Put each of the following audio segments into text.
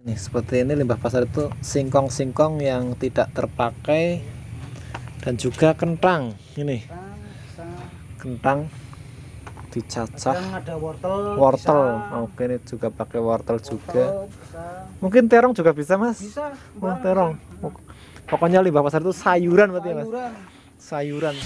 Nih seperti ini limbah pasar itu singkong-singkong yang tidak terpakai dan juga kentang. Ini kentang dicacah. Ada wortel. Oke, ini juga pakai wortel juga. Mungkin terong juga bisa, Mas. Bisa. Oh, terong. Pokoknya limbah pasar itu sayuran berarti ya, Mas. Sayuran.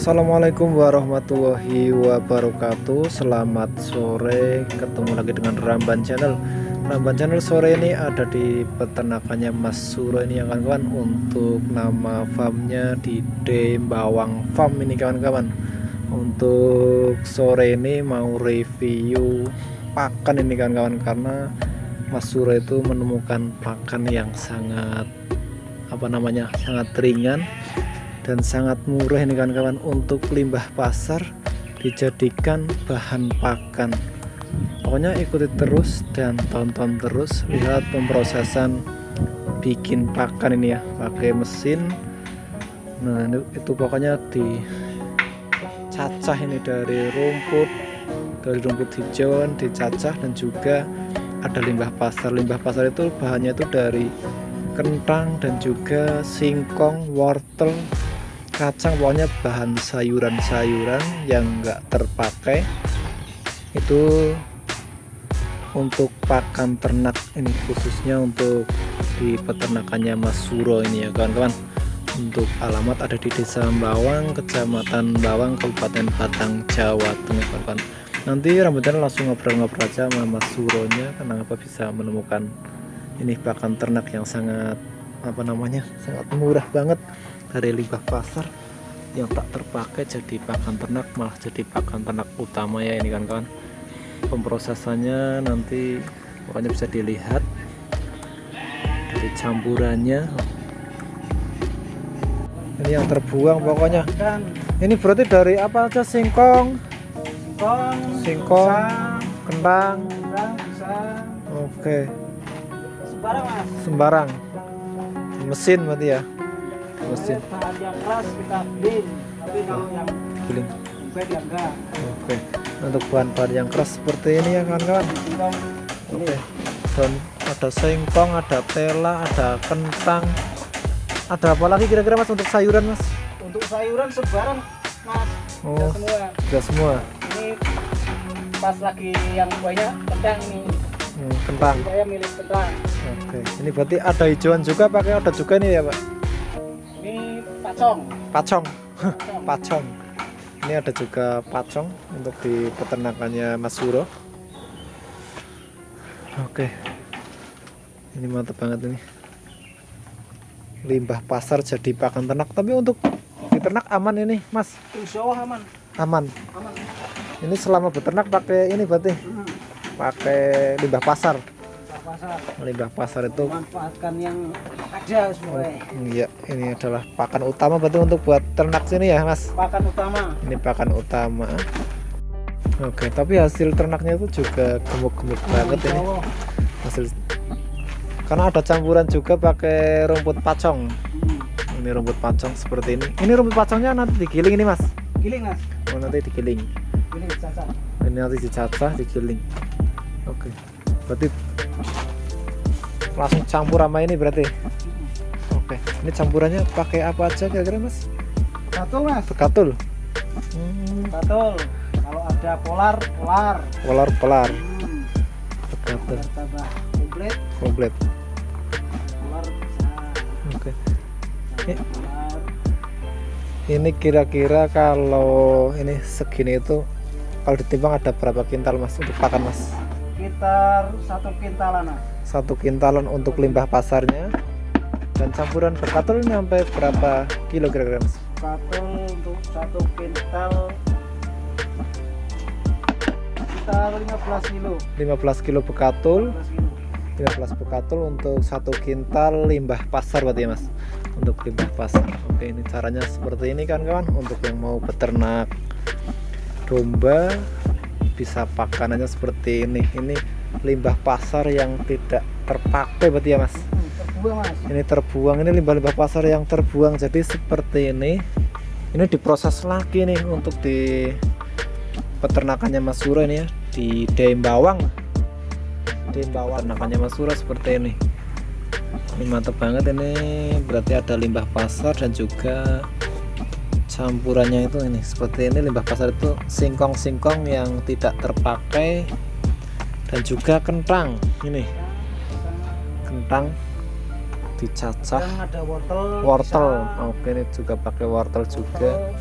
Assalamualaikum warahmatullahi wabarakatuh. Selamat sore, ketemu lagi dengan Ramban Channel. Ramban Channel sore ini ada di peternakannya Mas Suro ini ya kawan-kawan. Untuk nama farmnya di Dembawang Farm ini kawan-kawan. Untuk sore ini mau review pakan ini kawan-kawan, karena Mas Suro itu menemukan pakan yang sangat sangat ringan dan sangat murah ini kawan-kawan untuk limbah pasar dijadikan bahan pakan. Pokoknya ikuti terus dan tonton terus, lihat pemrosesan bikin pakan ini ya pakai mesin. Nah itu pokoknya dicacah ini dari rumput hijauan dicacah, dan juga ada limbah pasar. Limbah pasar itu bahannya itu dari kentang dan juga singkong, wortel, kacang, pokoknya bahan sayuran-sayuran yang enggak terpakai itu untuk pakan ternak. Ini khususnya untuk di peternakannya Mas Suro ini ya kawan-kawan. Untuk alamat ada di Desa Bawang, Kecamatan Bawang, Kabupaten Batang, Jawa Tengah kawan-kawan. Nanti Rambutan langsung ngobrol-ngobrol aja sama Mas Suronya, kenapa bisa menemukan ini pakan ternak yang sangat sangat murah banget dari limbah pasar yang tak terpakai jadi pakan ternak, malah jadi pakan ternak utama ya ini kan kawan. Pemrosesannya nanti pokoknya bisa dilihat dari campurannya. Ini yang terbuang pokoknya. Ini berarti dari apa aja? Singkong, kentang. Oke. Sembarang. Mesin berarti ya. Mesin. Bahan yang keras kita giling, tapi kalau yang lembek ya enggak. Oke. Untuk bahan-bahan yang keras seperti ini ya kawan-kawan. Oke. Dan ada singkong, ada tela, ada kentang. Ada apa lagi kira-kira Mas untuk sayuran Mas? Untuk sayuran sebarang Mas. Oh, sudah semua. Ini pas lagi yang banyak kentang ini. Kentang. Saya milih kentang. Oke. Ini berarti ada hijauan juga, pakai ada juga ini ya Pak? Pacong. Pacong. Ini ada juga pacong untuk di peternakannya Mas Suro. Oke. Ini mantap banget ini. Limbah pasar jadi pakan ternak, tapi untuk diternak aman ini, Mas? Insya Allah aman. Aman. Ini selama beternak pakai ini berarti? Pakai limbah pasar. Limbah pasar itu manfaatkan yang ada semuanya. Iya, ini adalah pakan utama berarti untuk buat ternak sini ya Mas. Pakan utama. Ini pakan utama. Oke, tapi hasil ternaknya itu juga gemuk-gemuk banget ini. Hasil karena ada campuran juga pakai rumput pacong. Ini rumput pacong seperti ini. Ini rumput pacongnya nanti digiling ini Mas. Giling Mas. Oh, nanti digiling. Giling dicacah. Ini nanti dicacah, digiling. Oke. Berarti langsung campur sama ini berarti. Oke. Ini campurannya pakai apa aja kira-kira Mas? Betul Mas. Bekatul. Betul. Kalau ada polar. Polar. Bekatul. Tambah Komplit. Polar. Oke. Ini kira-kira kalau ini segini itu kalau ditimbang ada berapa kintal Mas untuk pakan Mas? Sekitar 1 kintalan Mas. 1 kintalan untuk limbah pasarnya. Dan campuran bekatul ini sampai berapa kilo kira-kira Mas? Bekatul untuk 1 kintal sekitar 15 kilo. 15 kilo bekatul. 15 kilo. 15 bekatul untuk 1 kintal limbah pasar berarti ya Mas. untuk limbah pasar. Oke, ini caranya seperti ini kan kawan. Untuk yang mau beternak domba bisa pakanannya seperti ini. Ini limbah pasar yang tidak terpakai berarti ya mas. Terbuang mas. Ini terbuang, ini limbah-limbah pasar yang terbuang. Jadi seperti ini diproses lagi nih untuk di peternakannya Mas Suro ini ya, di Dembawang. Peternakannya Mas Suro seperti ini. Ini mantap banget, ini berarti ada limbah pasar dan juga campurannya itu ini seperti ini. Limbah pasar itu singkong-singkong yang tidak terpakai dan juga kentang. Ini kentang dicacah, ada wortel. Oke, ini juga pakai wortel juga.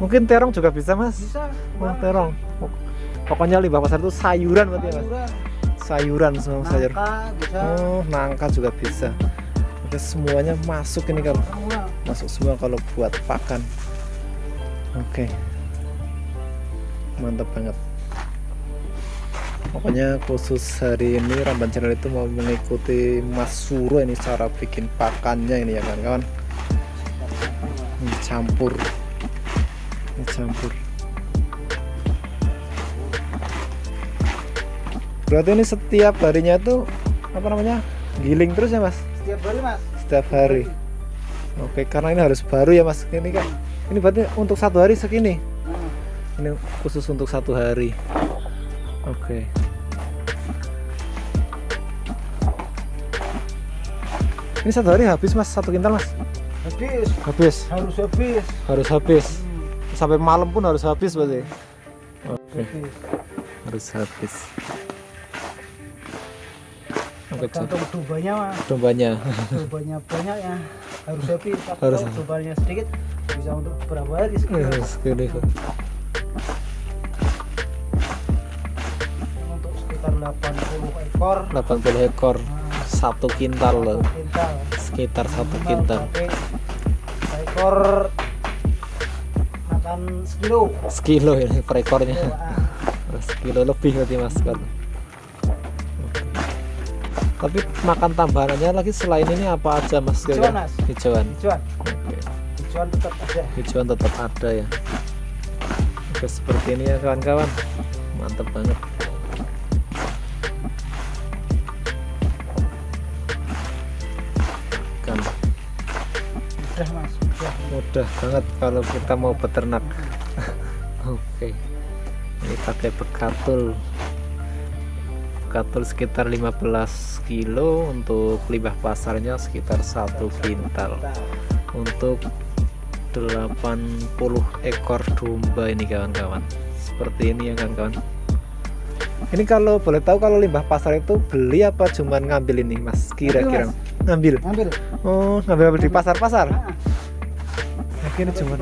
Mungkin terong juga bisa mas. Bisa. Oh, terong. Pokoknya limbah pasar itu sayuran berarti ya mas. Sayuran semua sayur. Bisa. Oh, nangka juga bisa. Oke, semuanya masuk ini kalau masuk semua kalau buat pakan. Oke, mantap banget. Pokoknya khusus hari ini Ramban Channel itu mau mengikuti Mas Suro ini cara bikin pakannya ini ya kan kawan. Ini campur. Berarti ini setiap harinya itu apa namanya, giling terus ya mas? Setiap hari mas. Setiap hari. Oke, karena ini harus baru ya mas. Ini kan, ini berarti untuk satu hari segini. Ini khusus untuk satu hari. Oke. Ini satu hari habis mas, 1 kintal mas? Habis. Harus habis. Sampai malam pun harus habis berarti. Oke. Harus habis. Tergantung dombanya mas. Dombanya Banyak ya harus habis. Harus. Kalau dombanya sedikit bisa untuk beberapa hari segini. Untuk sekitar 80 ekor. 80 ekor. 1 kintal loh. Sekitar 1 kintal. Ekor makan sekilo ya per ekornya. Sekilo lebih berarti mas kan. Tapi makan tambahannya lagi selain ini apa aja mas? Hijauan. Oke. Hijauan tetap ada ya. Oke, seperti ini ya kawan-kawan. Mantap banget. Kan. Mudah banget kalau kita mau beternak. Oke. Ini pakai bekatul sekitar 15 kilo, untuk limbah pasarnya sekitar 1 kintal, untuk 80 ekor domba ini kawan-kawan. Seperti ini ya kawan-kawan. Ini kalau boleh tahu, kalau limbah pasar itu beli apa cuman ngambil ini mas? Kira-kira ngambil. Oh, ngambil di pasar-pasar. Akhirnya cuman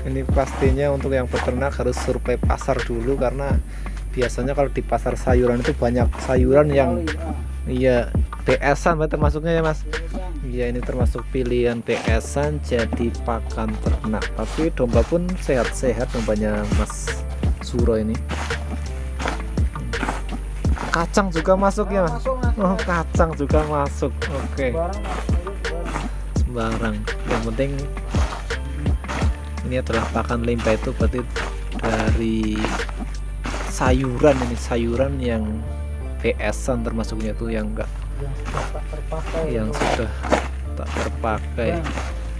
ini pastinya untuk yang peternak harus survei pasar dulu, karena biasanya kalau di pasar sayuran itu banyak sayuran yang iya DS-an termasuknya ya mas. Iya, ini termasuk pilihan DS-an jadi pakan ternak. Tapi domba pun sehat-sehat dombanya Mas Suro ini. Kacang juga masuk ya mas? Oh, kacang juga masuk. Oke. Sembarang. Yang penting ini adalah pakan limbah, itu berarti dari sayuran, ini sayuran yang PS-an termasuknya itu yang enggak, yang sudah tak terpakai,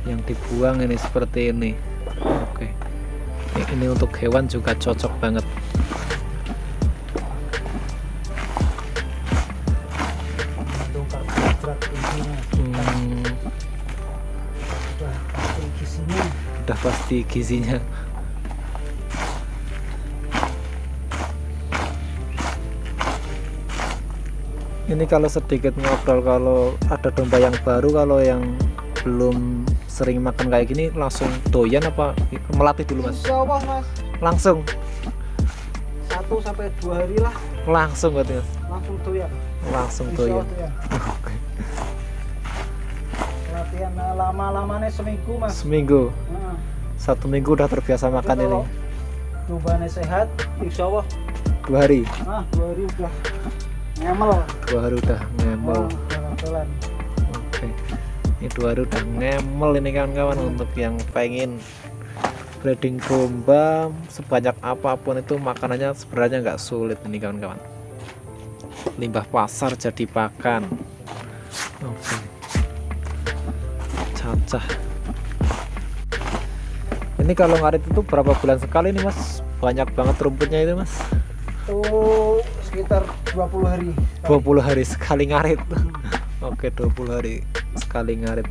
yang dibuang ini seperti ini. Oke. Ini untuk hewan juga cocok banget. Udah pasti gizinya. Ini kalau sedikit ngobrol, kalau ada domba yang baru, kalau yang belum sering makan kayak gini, langsung doyan apa melatih dulu mas? Insya Allah mas. Langsung 1-2 hari lah. Langsung berarti mas? Langsung doyan. Langsung doyan. Oke. Latihan lama-lamanya seminggu mas. Seminggu. 1 minggu udah terbiasa makan ini. Dombanya sehat, insya Allah 2 hari. 2 hari udah ngemel. 2 hari udah ngemel. Jalan-jalan. Ini 2 hari udah ngemel ini kawan-kawan. Untuk yang pengen breeding domba sebanyak apapun itu makanannya sebenarnya nggak sulit ini kawan-kawan. Limbah pasar jadi pakan. Oke. Cacah. Ini kalau ngarit itu berapa bulan sekali nih mas? Banyak banget rumputnya itu mas. Itu sekitar 20 hari. 20 hari sekali ngarit. Oke, 20 hari sekali ngarit.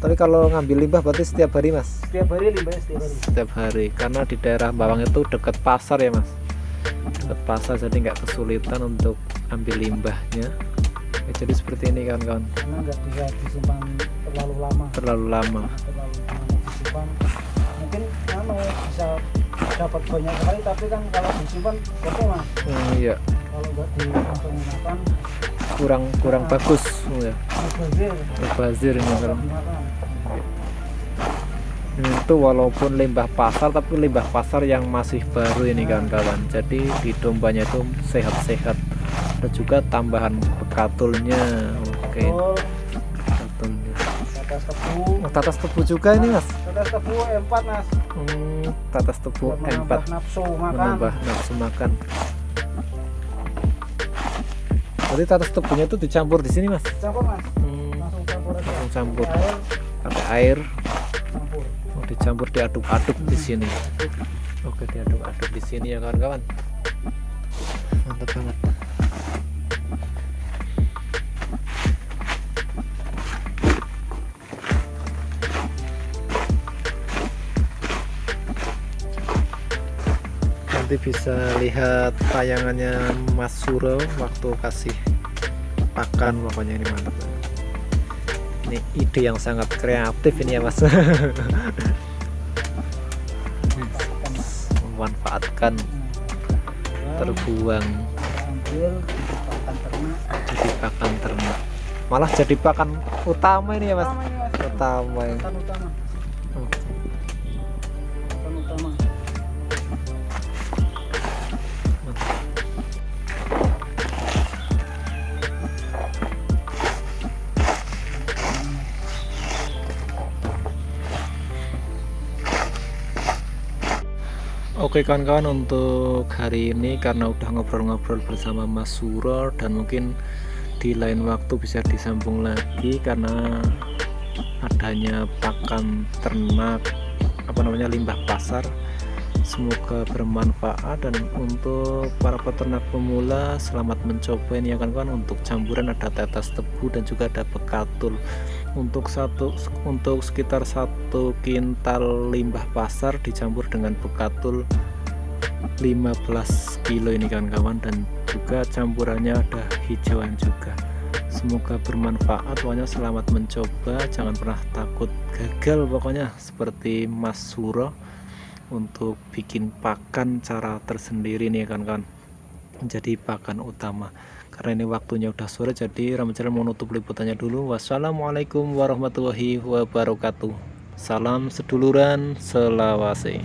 Tapi kalau ngambil limbah berarti setiap hari mas? Setiap hari limbahnya setiap hari. Setiap hari, karena di daerah Bawang itu dekat pasar ya mas. Dekat pasar jadi nggak kesulitan untuk ambil limbahnya. Ya, jadi seperti ini kawan-kawan. Karena nggak bisa disimpan terlalu lama. Terlalu lama. Terlalu lama disimpan. Mungkin bisa dapat banyak sekali, tapi kan kalau disimpan betul mas. Iya. Kalau nggak dimakan kurang bagus. Ya. Mubazir Ini kalau. dimakan. Itu walaupun limbah pasar tapi limbah pasar yang masih baru ini kawan-kawan. Jadi di dombanya itu sehat-sehat. Ada juga tambahan bekatulnya. Oke. Bekatulnya. Tetes tebu. Tetes tebu juga ini mas. Tetes tebu E4 mas. Tetes tebu Buat E4. menambah nafsu makan. Menambah nafsu makan. Jadi tetes tebunya itu dicampur di sini mas. Campur mas. Langsung campur aja. Langsung campur. Air, Pakai air. campur. Dicampur, diaduk-aduk di sini. Oke, diaduk-aduk di sini ya kawan-kawan. Mantap banget. Nanti bisa lihat tayangannya Mas Suro waktu kasih pakan, pokoknya ini mantap banget. Ini ide yang sangat kreatif ini ya mas. Memanfaatkan terbuang Ambil pakan ternak. jadi pakan ternak, malah jadi pakan utama ini ya mas. Utama ini, mas. Utama ya. Pakan utama. Pakan utama. Oke kawan-kawan, untuk hari ini karena udah ngobrol-ngobrol bersama Mas Suro dan mungkin di lain waktu bisa disambung lagi karena adanya pakan ternak limbah pasar. Semoga bermanfaat, dan untuk para peternak pemula selamat mencoba ini ya kawan-kawan. Untuk campuran ada tetes tebu dan juga ada bekatul. Untuk sekitar 1 kintal limbah pasar dicampur dengan bekatul 15 kilo ini kawan-kawan, dan juga campurannya ada hijauan juga. Semoga bermanfaat, pokoknya selamat mencoba, jangan pernah takut gagal pokoknya, seperti Mas Suro untuk bikin pakan cara tersendiri nih kawan-kawan, menjadi pakan utama. Karena ini waktunya udah sore, jadi Ramadan mau nutup liputannya dulu. Wassalamualaikum warahmatullahi wabarakatuh. Salam seduluran, selawase.